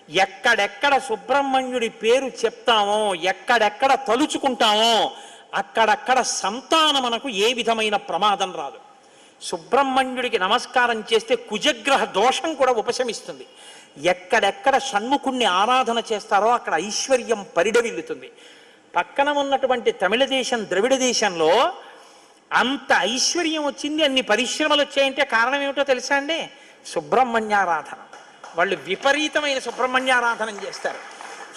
ఎక్కడెక్కడ సుబ్రహ్మణ్యుడి పేరు చెప్తామో, ఎక్కడెక్కడ తలుచుకుంటామో అక్కడక్కడ సంతానమునకు ఏ విధమైన ప్రమాదం రాదు. సుబ్రహ్మణ్యుడికి నమస్కారం చేస్తే కుజగ్రహ దోషం కూడా ఉపశమిస్తుంది. ఎక్కడెక్కడ షణ్ముఖుణ్ణి ఆరాధన చేస్తారో అక్కడ ఐశ్వర్యం పరిడవిల్లుతుంది. పక్కన ఉన్నటువంటి తమిళ దేశం, ద్రవిడ దేశంలో అంత ఐశ్వర్యం వచ్చింది, అన్ని పరిశ్రమలు వచ్చాయంటే కారణం ఏమిటో తెలుసా అండి? సుబ్రహ్మణ్యారాధన. వాళ్ళు విపరీతమైన సుబ్రహ్మణ్యారాధన చేస్తారు.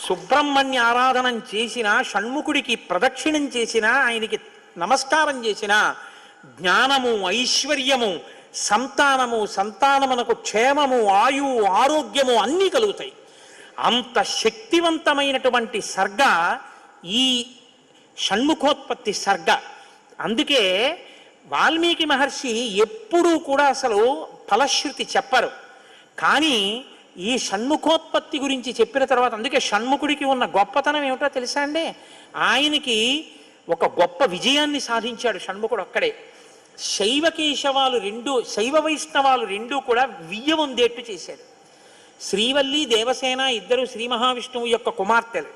సుబ్రహ్మణ్య ఆరాధనం చేసినా, షణ్ముఖుడికి ప్రదక్షిణం చేసినా, ఆయనకి నమస్కారం చేసినా జ్ఞానము, ఐశ్వర్యము, సంతానము, సంతానమునకు క్షేమము, ఆయువు, ఆరోగ్యము అన్నీ కలుగుతాయి. అంత శక్తివంతమైనటువంటి సర్గ ఈ షణ్ముఖోత్పత్తి సర్గ. అందుకే వాల్మీకి మహర్షి ఎప్పుడూ కూడా అసలు ఫలశ్రుతి చెప్పరు. కానీ ఈ షణ్ముఖోత్పత్తి గురించి చెప్పిన తర్వాత, అందుకే షణ్ముఖుడికి ఉన్న గొప్పతనం ఏమిటో తెలుసా అండి? ఆయనకి ఒక గొప్ప విజయాన్ని సాధించాడు షణ్ముఖుడు ఒక్కడే. శైవ వైష్ణవాలు రెండూ కూడా వియ్యవందేట్టు చేశాడు. శ్రీవల్లి, దేవసేన ఇద్దరు శ్రీ మహావిష్ణువు యొక్క కుమార్తెలు.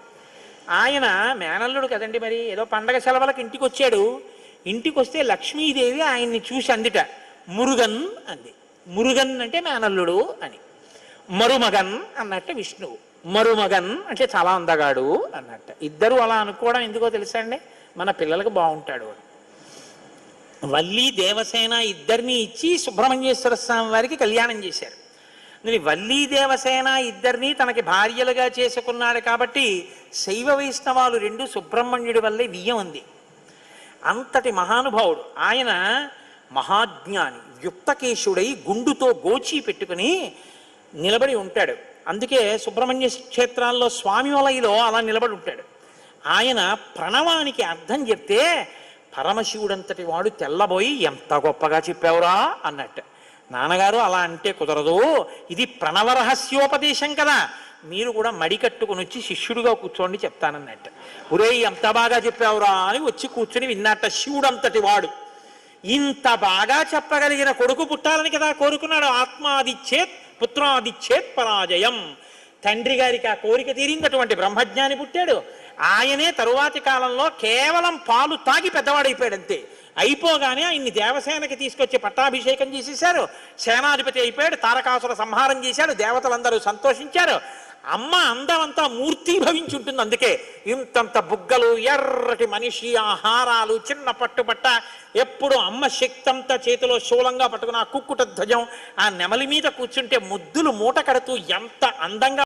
ఆయన మేనల్లుడు కదండి, మరి ఏదో పండగ సెలవులకు ఇంటికి వచ్చాడు. ఇంటికి వస్తే లక్ష్మీదేవి ఆయన్ని చూసి అందిట, మురుగన్ అంది. మురుగన్ అంటే మేనల్లుడు అని. మరుమగన్ అన్నట్టు విష్ణువు. మరుమగన్ అంటే చాలా అందగాడు అన్నట్టు. ఇద్దరు అలా అనుకోవడం ఎందుకో తెలుసా అండి? మన పిల్లలకు బాగుంటాడు అని. వల్లి, దేవసేన ఇద్దరిని ఇచ్చి సుబ్రహ్మణ్యేశ్వర స్వామి వారికి కళ్యాణం చేశారు. వల్లి, దేవసేన ఇద్దరిని తనకి భార్యలుగా చేసుకున్నాడు కాబట్టి శైవ వైష్ణవాలు రెండు సుబ్రహ్మణ్యుడి వల్లే వియ్యం ఉంది. అంతటి మహానుభావుడు ఆయన. మహాజ్ఞాని, యుక్తకేశుడై గుండుతో గోచి పెట్టుకుని నిలబడి ఉంటాడు. అందుకే సుబ్రహ్మణ్య క్షేత్రాల్లో స్వామి వలయలో అలా నిలబడి ఉంటాడు. ఆయన ప్రణవానికి అర్థం చెప్తే పరమశివుడంతటి వాడు తెల్లబోయి, ఎంత గొప్పగా చెప్పావురా అన్నట్టు. నాన్నగారు అలా అంటే కుదరదు, ఇది ప్రణవ రహస్యోపదేశం కదా, మీరు కూడా మడి కట్టుకుని వచ్చి శిష్యుడిగా కూర్చోండి చెప్తానన్నట్టు. ఒరే ఎంత బాగా చెప్పావురా అని వచ్చి కూర్చుని విన్నట్ట. శివుడంతటి వాడు ఇంత బాగా చెప్పగలిగిన కొడుకు పుట్టాలని కదా కోరుకున్నాడు. ఆత్మాదిచ్చేత్ పుత్రాదిచ్చేత్ పరాజయం. తండ్రి గారికి ఆ కోరిక తీరిందటువంటి బ్రహ్మజ్ఞాని పుట్టాడు. ఆయనే తరువాతి కాలంలో కేవలం పాలు తాగి పెద్దవాడైపోయాడు అంతే. అయిపోగానే ఆయన్ని దేవసేనకి తీసుకొచ్చి పట్టాభిషేకం చేసేశారు. సేనాధిపతి అయిపోయాడు. తారకాసుర సంహారం చేశాడు. దేవతలందరూ సంతోషించారు. అమ్మ అందమంతా మూర్తిభవించి ఉంటుంది. అందుకే ఇంతంత బుగ్గలు, ఎర్రటి మనిషి, ఆహారాలు, చిన్న పట్టుబట్ట, ఎప్పుడు అమ్మ శక్తి అంతా చేతిలో శూలంగా పట్టుకుని ఆ కుక్కుట ధ్వజం, ఆ నెమలి మీద కూర్చుంటే ముద్దులు మూట కడుతూ ఎంత అందంగా